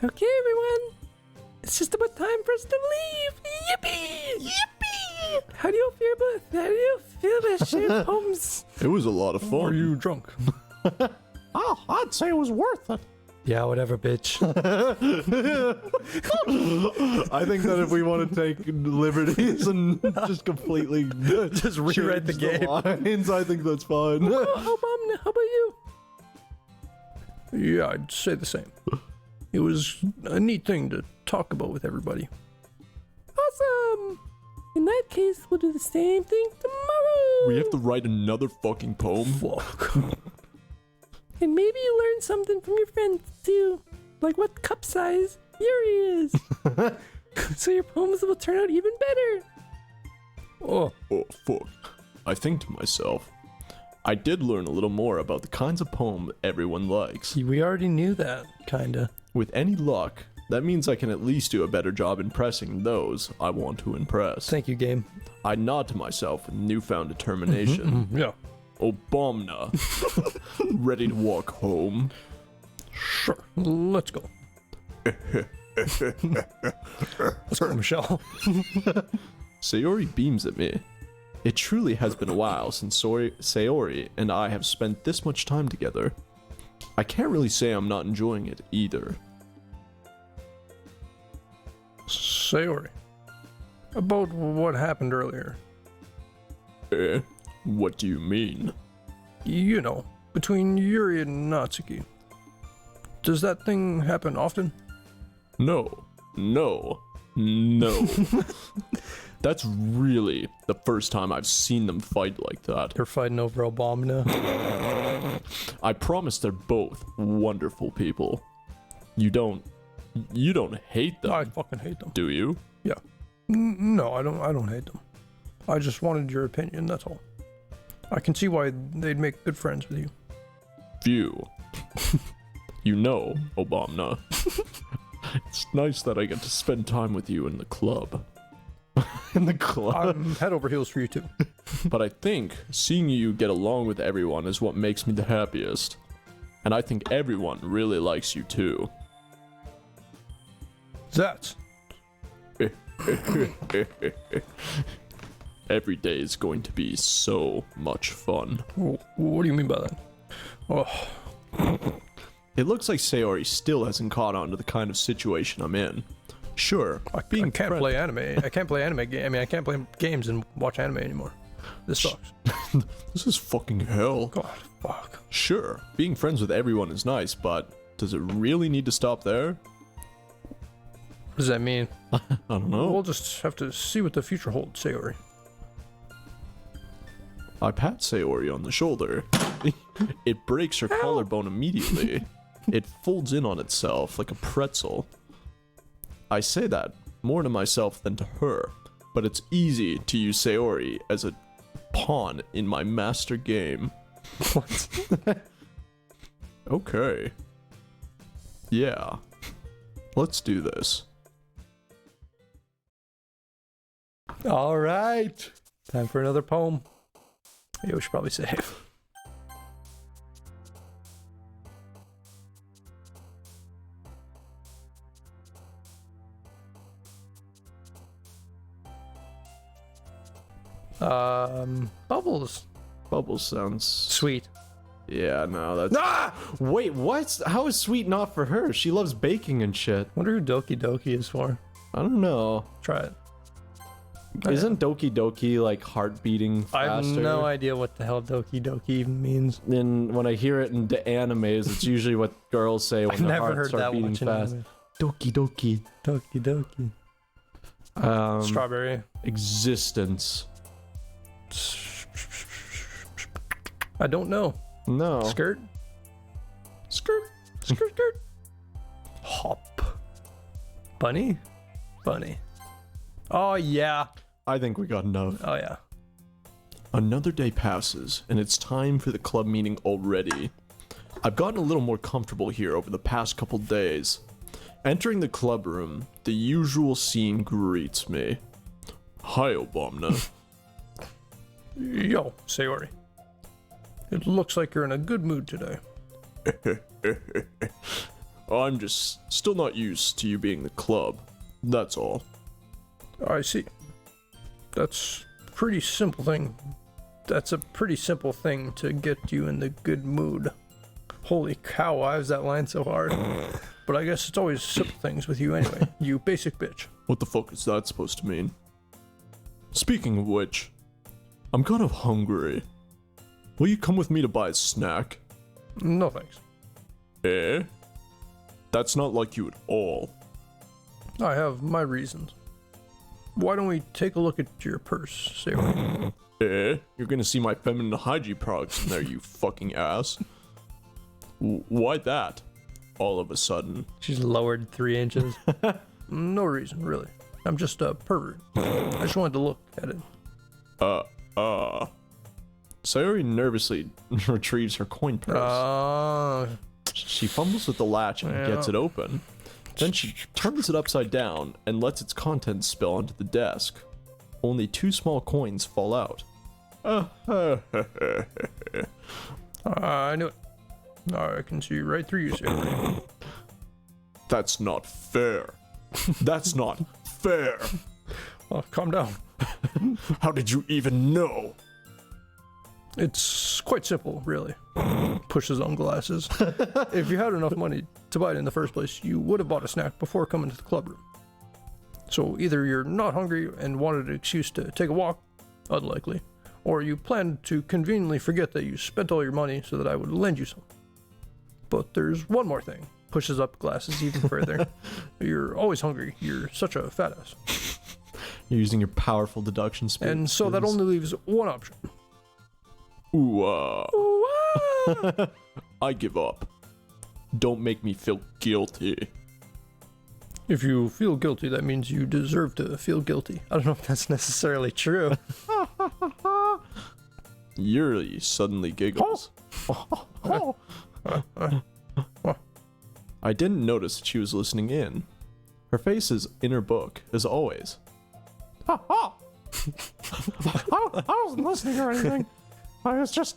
Okay, everyone. It's just about time for us to leave. Yippee! Yippee! How do you feel about sharing poems? It was a lot of fun. Are you drunk? Oh, I'd say it was worth it. Yeah, whatever, bitch. I think that if we want to take liberties and just completely Just rewrite the change game. lines, I think that's fine. How about you? Yeah, I'd say the same. It was a neat thing to talk about with everybody. Awesome. In that case, we'll do the same thing tomorrow. We have to write another fucking poem. Fuck. And maybe you learn something from your friends too, like what cup size Yuri is. So your poems will turn out even better. Oh, Oh, fuck. I think to myself, I did learn a little more about the kinds of poem everyone likes. we already knew that, kinda. With any luck, that means I can at least do a better job impressing those I want to impress. Thank you, game. I nod to myself with newfound determination. Yeah. Obama. Ready to walk home. Sure. Let's go. Let's go, Michelle. Sayori beams at me. It truly has been a while since Sayori and I have spent this much time together. I can't really say I'm not enjoying it either. Sayori. About what happened earlier. Eh? What do you mean? You know, between Yuri and Natsuki. Does that thing happen often? No. No. No. That's really the first time I've seen them fight like that. They're fighting over Obama. I promise they're both wonderful people. You don't hate them, I fucking hate them. do you? Yeah. No, I don't hate them. I just wanted your opinion, that's all. I can see why they'd make good friends with you. Phew. You know, Obama. It's nice that I get to spend time with you in the club. In the club? I'm head over heels for you too. But I think seeing you get along with everyone is what makes me the happiest. And I think everyone really likes you too. That's Every day is going to be so much fun. what do you mean by that? Oh, It looks like Sayori still hasn't caught on to the kind of situation I'm in. Sure, I can't play anime. I can't play anime. I can't play games and watch anime anymore. This sucks. This is fucking hell. God, fuck. Sure, being friends with everyone is nice, but does it really need to stop there? What does that mean? I don't know. We'll just have to see what the future holds, Sayori. I pat Sayori on the shoulder. It breaks her collarbone immediately. It folds in on itself like a pretzel. I say that more to myself than to her, but it's easy to use Sayori as a pawn in my master game. What? Okay. Yeah. Let's do this. All right. Time for another poem. Yeah, we should probably save. Bubbles. Bubbles sounds Sweet. Yeah, no, that's... Ah! Wait, what? How is sweet not for her? She loves baking and shit. Wonder who Doki Doki is for. I don't know. Try it. Isn't Doki Doki like heart beating faster? I have no idea what the hell Doki Doki even means. And when I hear it in the animes, it's usually what girls say when their Never hearts heard start that beating much in fast. anime. Doki Doki. Doki Doki. Strawberry. Existence. I don't know. No. Skirt? Skirt. Skirt, skirt. Hop. Bunny? Bunny. Oh, yeah. I think we got enough. Oh, yeah. Another day passes, and it's time for the club meeting already. I've gotten a little more comfortable here over the past couple days. Entering the club room, the usual scene greets me. Hi, Obamna. Yo, Sayori. It looks like you're in a good mood today. I'm just still not used to you being the club. That's all. I see. That's a pretty simple thing. That's a pretty simple thing to get you in the good mood. Holy cow, why is that line so hard? But I guess it's always simple things with you anyway, you basic bitch. What the fuck is that supposed to mean? Speaking of which, I'm kind of hungry. Will you come with me to buy a snack? No thanks. Eh? That's not like you at all. I have my reasons. Why don't we take a look at your purse, Sayori? Eh? You're gonna see my feminine hygiene products in there, you fucking ass. Why that? All of a sudden. She's lowered 3 inches. No reason, really. I'm just a pervert. I just wanted to look at it. Sayori nervously retrieves her coin purse. She fumbles with the latch and gets it open. Then she turns it upside down and lets its contents spill onto the desk. Only 2 small coins fall out. I knew it. I can see right through you, Sayori. That's not fair. That's not fair. Oh, calm down. How did you even know? It's quite simple, really. Pushes on glasses. If you had enough money to buy it in the first place, you would have bought a snack before coming to the club room. So either you're not hungry and wanted an excuse to take a walk, unlikely, or you planned to conveniently forget that you spent all your money so that I would lend you some. But there's one more thing. Pushes up glasses even further. You're always hungry. You're such a fat ass. You're using your powerful deduction speed. And so that only leaves one option. Ooh, Ooh, ah! I give up. Don't make me feel guilty. If you feel guilty, that means you deserve to feel guilty. I don't know if that's necessarily true. Yuri suddenly giggles. Oh, I didn't notice that she was listening in. Her face is in her book, as always. I wasn't listening or anything. I was just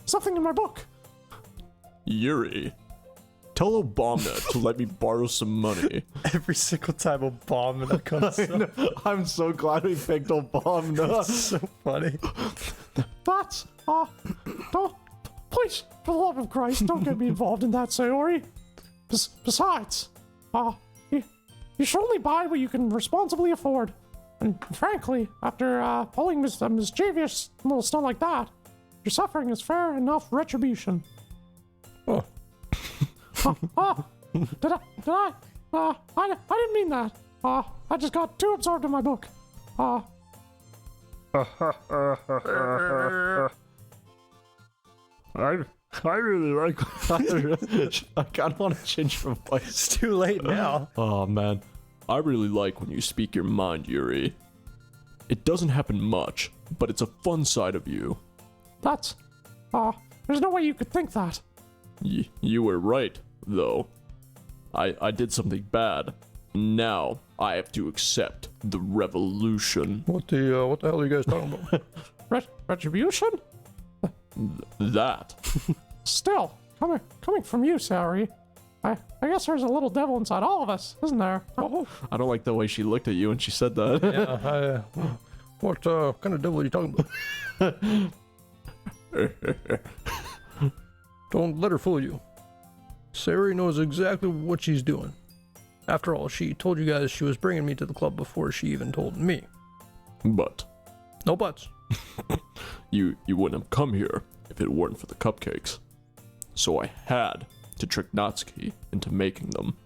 something in my book. Yuri, tell Obama to let me borrow some money. Every single time Obama comes up. I'm so glad we picked Obama. It's so funny. That's don't please, for the love of Christ, don't get me involved in that, Sayori. Besides, you should only buy what you can responsibly afford. And frankly, after pulling a mischievous little stunt like that, your suffering is fair enough retribution. Oh. Did I? I didn't mean that. I just got too absorbed in my book. I really like. I kind of want to change my voice. It's too late now. Oh man, I really like when you speak your mind, Yuri. It doesn't happen much, but it's a fun side of you. That's there's no way you could think that. You were right, though. I did something bad. Now I have to accept the revolution. What the hell are you guys talking about? Retribution? That. Still, coming from you, Sayori, I guess there's a little devil inside all of us, isn't there? Oh, I don't like the way she looked at you when she said that. yeah. What kind of devil are you talking about? Don't let her fool you. Sayori knows exactly what she's doing. After all, she told you guys she was bringing me to the club before she even told me. But No buts. you wouldn't have come here if it weren't for the cupcakes. So I had to trick Natsuki into making them.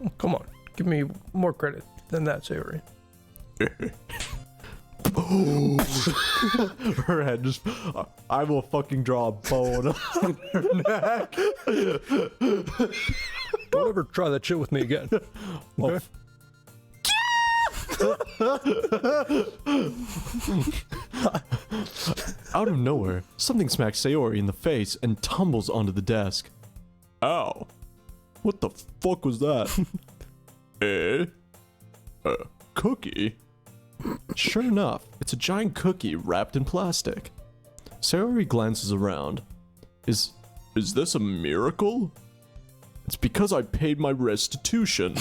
Oh, come on, give me more credit than that, Sayori. Her head just... I will fucking draw a bone on her neck. Don't ever try that shit with me again. Okay? Out of nowhere, something smacks Sayori in the face and tumbles onto the desk. Ow. What the fuck was that? A cookie? Sure enough, it's a giant cookie wrapped in plastic. Sayori glances around. Is this a miracle? It's because I paid my restitution.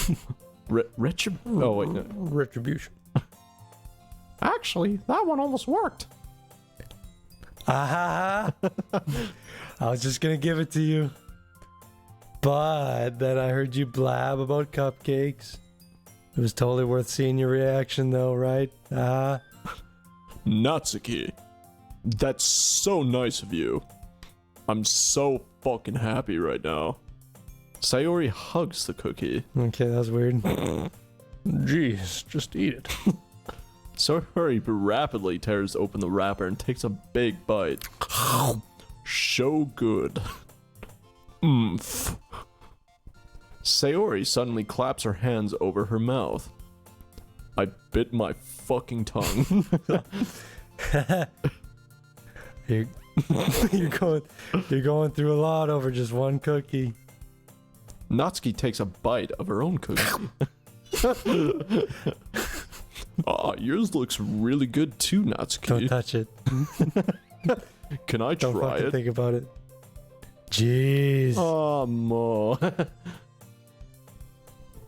Oh wait, no. Retribution. Actually, that one almost worked. I was just gonna give it to you. But then I heard you blab about cupcakes. It was totally worth seeing your reaction though, right? Natsuki, that's so nice of you. I'm so fucking happy right now. Sayori hugs the cookie. Okay, that was weird. Jeez, just eat it. Sayori rapidly tears open the wrapper and takes a big bite. So good. Oomph. Sayori suddenly claps her hands over her mouth. I bit my fucking tongue. You're going through a lot over just one cookie. Natsuki takes a bite of her own cookie. Yours looks really good too, Natsuki. Don't touch it. Can I Don't try fucking it? think about it. Jeez. Oh, Mo.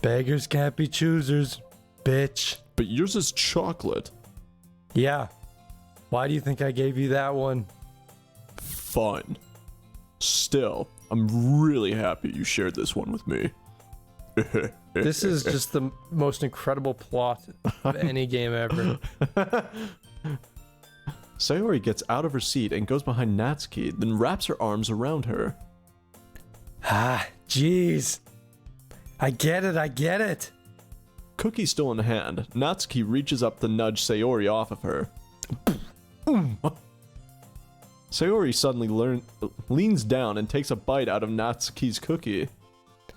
Beggars can't be choosers, bitch. But yours is chocolate. Yeah. Why do you think I gave you that one? Fun. Still, I'm really happy you shared this one with me. This is just the most incredible plot of any game ever. Sayori gets out of her seat and goes behind Natsuki, then wraps her arms around her. Jeez. I get it. Cookie still in hand, Natsuki reaches up to nudge Sayori off of her. Sayori suddenly leans down and takes a bite out of Natsuki's cookie.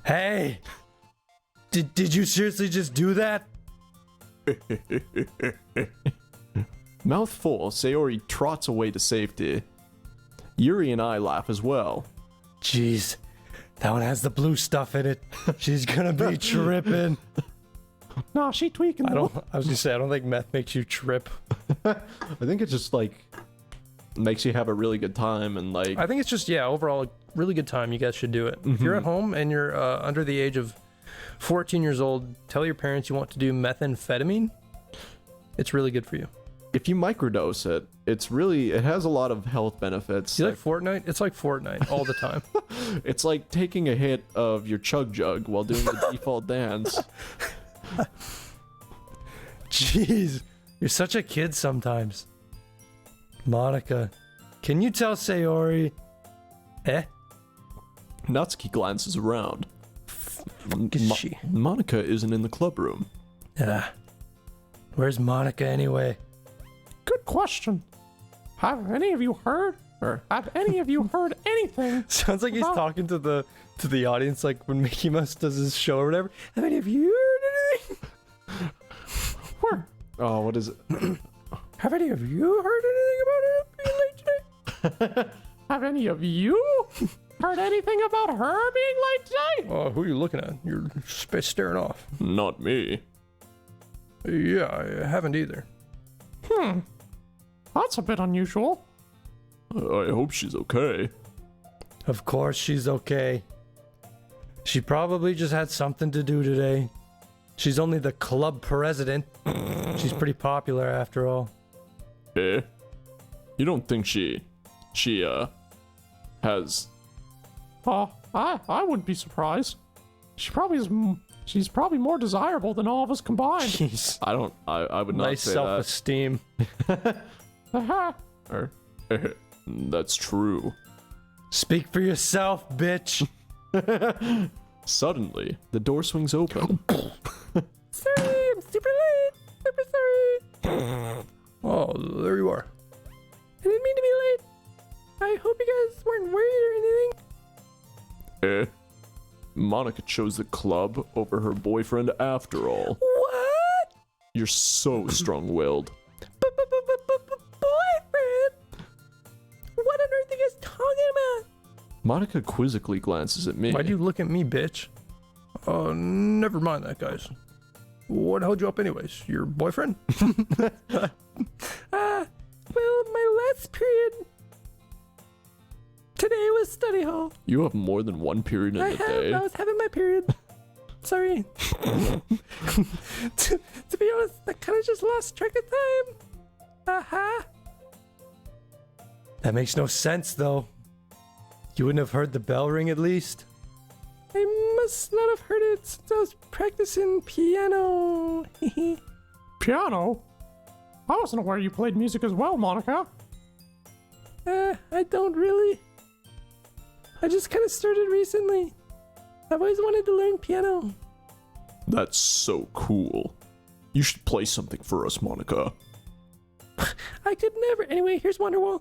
Hey! Did you seriously just do that? Mouth full, Sayori trots away to safety. Yuri and I laugh as well. Jeez. That one has the blue stuff in it. She's gonna be tripping. Nah, she tweaking. I was gonna say, I don't think meth makes you trip. I think it just makes you have a really good time and I think it's just, overall, a really good time. You guys should do it. If you're at home and you're under the age of 14 years old, tell your parents you want to do methamphetamine. It's really good for you. if you microdose it, it has a lot of health benefits. You like Fortnite? It's like Fortnite all the time. It's like taking a hit of your chug jug while doing the default dance. Jeez, you're such a kid sometimes. Monica, can you tell Sayori? Natsuki glances around. Is she? Monica isn't in the club room. Where's Monica anyway? Good question. Have any of you heard anything? Sounds like he's About- talking to the audience, like when Mickey Mouse does his show or whatever. Have any of you heard anything? Where? Oh, what is it? Have any of you heard anything about her being late today? Have any of you heard anything about her being late today? Oh, who are you looking at? You're staring off. Not me. Yeah, I haven't either. That's a bit unusual. I hope she's okay. Of course she's okay. She probably just had something to do today. She's only the club president. She's pretty popular after all. You don't think she has I wouldn't be surprised. She's probably more desirable than all of us combined. Jeez. I would not Nice say self-esteem. Haha. that. That's true. Speak for yourself, bitch. Suddenly, the door swings open. Sorry, I'm super late. Super sorry. Oh, there you are. I didn't mean to be late. I hope you guys weren't worried or anything. Monica chose the club over her boyfriend after all. What? You're so strong-willed. Boyfriend? What on earth are you guys talking about? Monica quizzically glances at me. Why'd you look at me, bitch? Oh, never mind that, guys. What held you up anyways? Your boyfriend? Well, my last period today was study hall. You have more than one period in a day. I was having my period. Sorry. to be honest, I kind of just lost track of time. Uh-huh. That makes no sense, though. You wouldn't have heard the bell ring at least? I must not have heard it since I was practicing piano. Piano? I wasn't aware you played music as well, Monica. I don't really. I just kind of started recently. I've always wanted to learn piano. That's so cool. You should play something for us, Monica. I could never. Anyway, here's Wonderwall.